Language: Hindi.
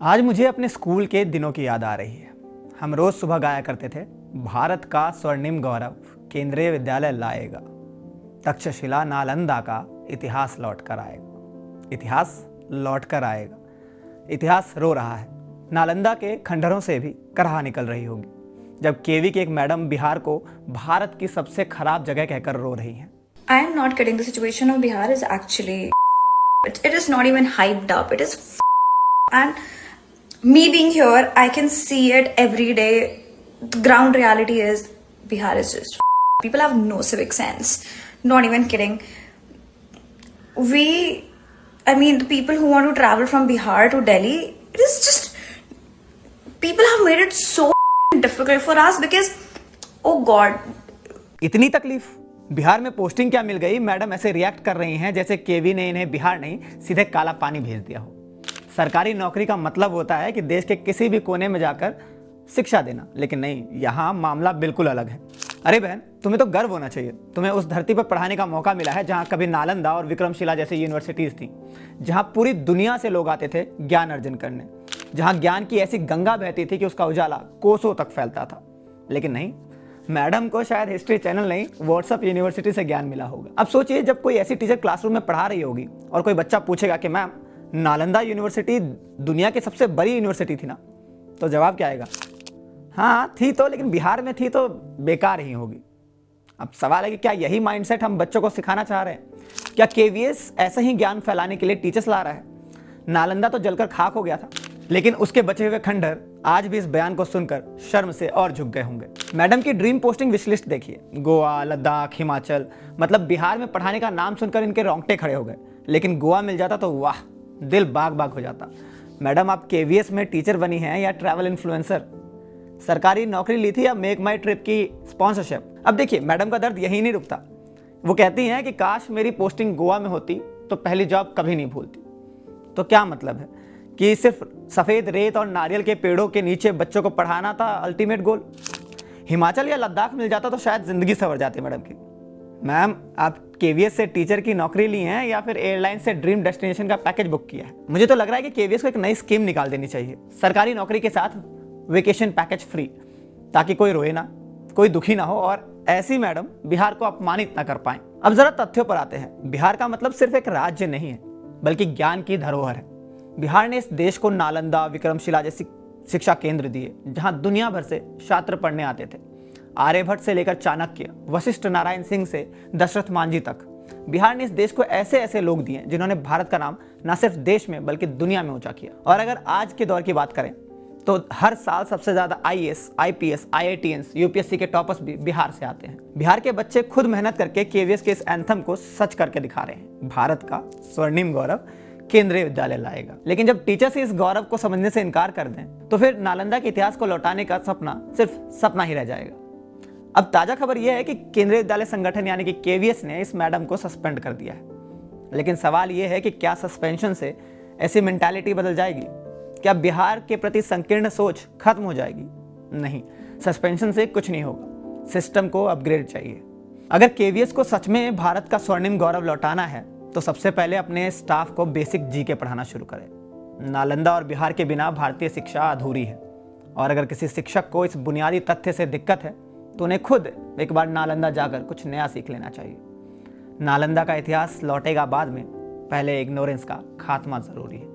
आज मुझे अपने स्कूल के दिनों की याद आ रही है। हम रोज सुबह गाया करते थे, भारत का स्वर्णिम गौरव केंद्रीय विद्यालय लाएगा, तक्षशिला नालंदा का इतिहास लौट कर आएगा। इतिहास लौट कर आएगा। इतिहास रो रहा है। नालंदा के खंडहरों से भी कराह निकल रही होगी, जब केवी की एक मैडम बिहार को भारत की सबसे खराब जगह कहकर रो रही हैं। I am not kidding. The situation of Bihar is actually it is not even hyped up. It is and me being here, I can see it every day. The ground reality is Bihar is just people have no civic sense. Not even kidding. I mean, the people who want to travel from Bihar to Delhi, it is just people have made it so difficult for us because, oh God. इतनी तकलीफ। बिहार में पोस्टिंग क्या मिल गई, मैडम ऐसे रिएक्ट कर रही हैं जैसे केवी ने इन्हें बिहार नहीं सीधे काला पानी भेज दिया हो। सरकारी नौकरी का मतलब होता है कि देश के किसी भी कोने में जाकर शिक्षा देना, लेकिन नहीं, यहाँ मामला बिल्कुल अलग है। अरे बहन, तुम्हें तो गर्व होना चाहिए। तुम्हें उस धरती पर पढ़ाने का मौका मिला है जहाँ कभी नालंदा और विक्रमशिला जैसी यूनिवर्सिटीज थी, जहाँ पूरी दुनिया से लोग आते थे ज्ञान अर्जन करने, जहाँ ज्ञान की ऐसी गंगा बहती थी कि उसका उजाला कोसों तक फैलता था। लेकिन नहीं, मैडम को शायद हिस्ट्री चैनल नहीं, व्हाट्सएप यूनिवर्सिटी से ज्ञान मिला होगा। अब सोचिए, जब कोई ऐसी टीचर क्लासरूम में पढ़ा रही होगी और कोई बच्चा पूछेगा कि मैम, नालंदा यूनिवर्सिटी दुनिया की सबसे बड़ी यूनिवर्सिटी थी ना, तो जवाब क्या आएगा? हाँ थी तो, लेकिन बिहार में थी तो बेकार ही होगी। अब सवाल है कि क्या यही माइंडसेट हम बच्चों को सिखाना चाह रहे हैं? क्या केवीएस ऐसा ही ज्ञान फैलाने के लिए टीचर्स ला रहा है? नालंदा तो जलकर खाक हो गया था, लेकिन उसके बचे हुए खंडहर आज भी इस बयान को सुनकर शर्म से और झुक गए होंगे। मैडम की ड्रीम पोस्टिंग विश लिस्ट देखिए, गोवा, लद्दाख, हिमाचल, मतलब बिहार में पढ़ाने का नाम सुनकर इनके रोंगटे खड़े हो गए। लेकिन गोवा मिल जाता तो वाह, दिल बाग बाग हो जाता। मैडम, आप केवीएस में टीचर बनी हैं या ट्रैवल इन्फ्लुएंसर? सरकारी नौकरी ली थी या मेक माई ट्रिप की स्पॉन्सरशिप? अब देखिए, मैडम का दर्द यही नहीं रुकता। वो कहती हैं कि काश मेरी पोस्टिंग गोवा में होती तो पहली जॉब कभी नहीं भूलती। तो क्या मतलब है कि सिर्फ सफ़ेद रेत और नारियल के पेड़ों के नीचे बच्चों को पढ़ाना था अल्टीमेट गोल? हिमाचल या लद्दाख मिल जाता तो शायद ज़िंदगी संवर जाती मैडम की। मैम, आप केवीएस से टीचर की नौकरी ली हैं या फिर एयरलाइन से ड्रीम डेस्टिनेशन का पैकेज बुक किया है? मुझे तो लग रहा है कि केवीएस को एक नई स्कीम निकाल देनी चाहिए, सरकारी नौकरी के साथ वेकेशन पैकेज फ्री, ताकि कोई रोए ना, कोई दुखी ना हो और ऐसी मैडम बिहार को अपमानित ना कर पाए। अब जरा तथ्यों पर आते हैं। बिहार का मतलब सिर्फ एक राज्य नहीं है, बल्कि ज्ञान की धरोहर है। बिहार ने इस देश को नालंदा, विक्रमशिला जैसी शिक्षा केंद्र दिए, जहां दुनिया भर से छात्र पढ़ने आते थे। आर्यभट्ट से लेकर चाणक्य, वशिष्ठ नारायण सिंह से दशरथ मांझी तक बिहार ने इस देश को ऐसे ऐसे लोग दिए जिन्होंने भारत का नाम न सिर्फ देश में बल्कि दुनिया में ऊंचा किया। और अगर आज के दौर की बात करें तो हर साल सबसे ज्यादा आईएएस, आईपीएस, आईआईटीएंस, यूपीएससी के टॉपर्स भी बिहार से आते हैं। बिहार के बच्चे खुद मेहनत करके केवीएस के इस एंथम को सच करके दिखा रहे हैं। भारत का स्वर्णिम गौरव केंद्रीय विद्यालय लाएगा। लेकिन जब टीचर्स इस गौरव को समझने से इनकार कर दें, तो फिर नालंदा के इतिहास को लौटाने का सपना सिर्फ सपना ही रह जाएगा। अब ताजा खबर यह है कि केंद्रीय विद्यालय संगठन यानी कि केवीएस ने इस मैडम को सस्पेंड कर दिया है। लेकिन सवाल यह है कि क्या सस्पेंशन से ऐसी मेंटालिटी बदल जाएगी? क्या बिहार के प्रति संकीर्ण सोच खत्म हो जाएगी? नहीं, सस्पेंशन से कुछ नहीं होगा। सिस्टम को अपग्रेड चाहिए। अगर केवीएस को सच में भारत का स्वर्णिम गौरव लौटाना है तो सबसे पहले अपने स्टाफ को बेसिक जीके पढ़ाना शुरू करें। नालंदा और बिहार के बिना भारतीय शिक्षा अधूरी है। और अगर किसी शिक्षक को इस बुनियादी तथ्य से दिक्कत है तो उन्हें खुद एक बार नालंदा जाकर कुछ नया सीख लेना चाहिए। नालंदा का इतिहास लौटेगा बाद में, पहले इग्नोरेंस का खात्मा जरूरी है।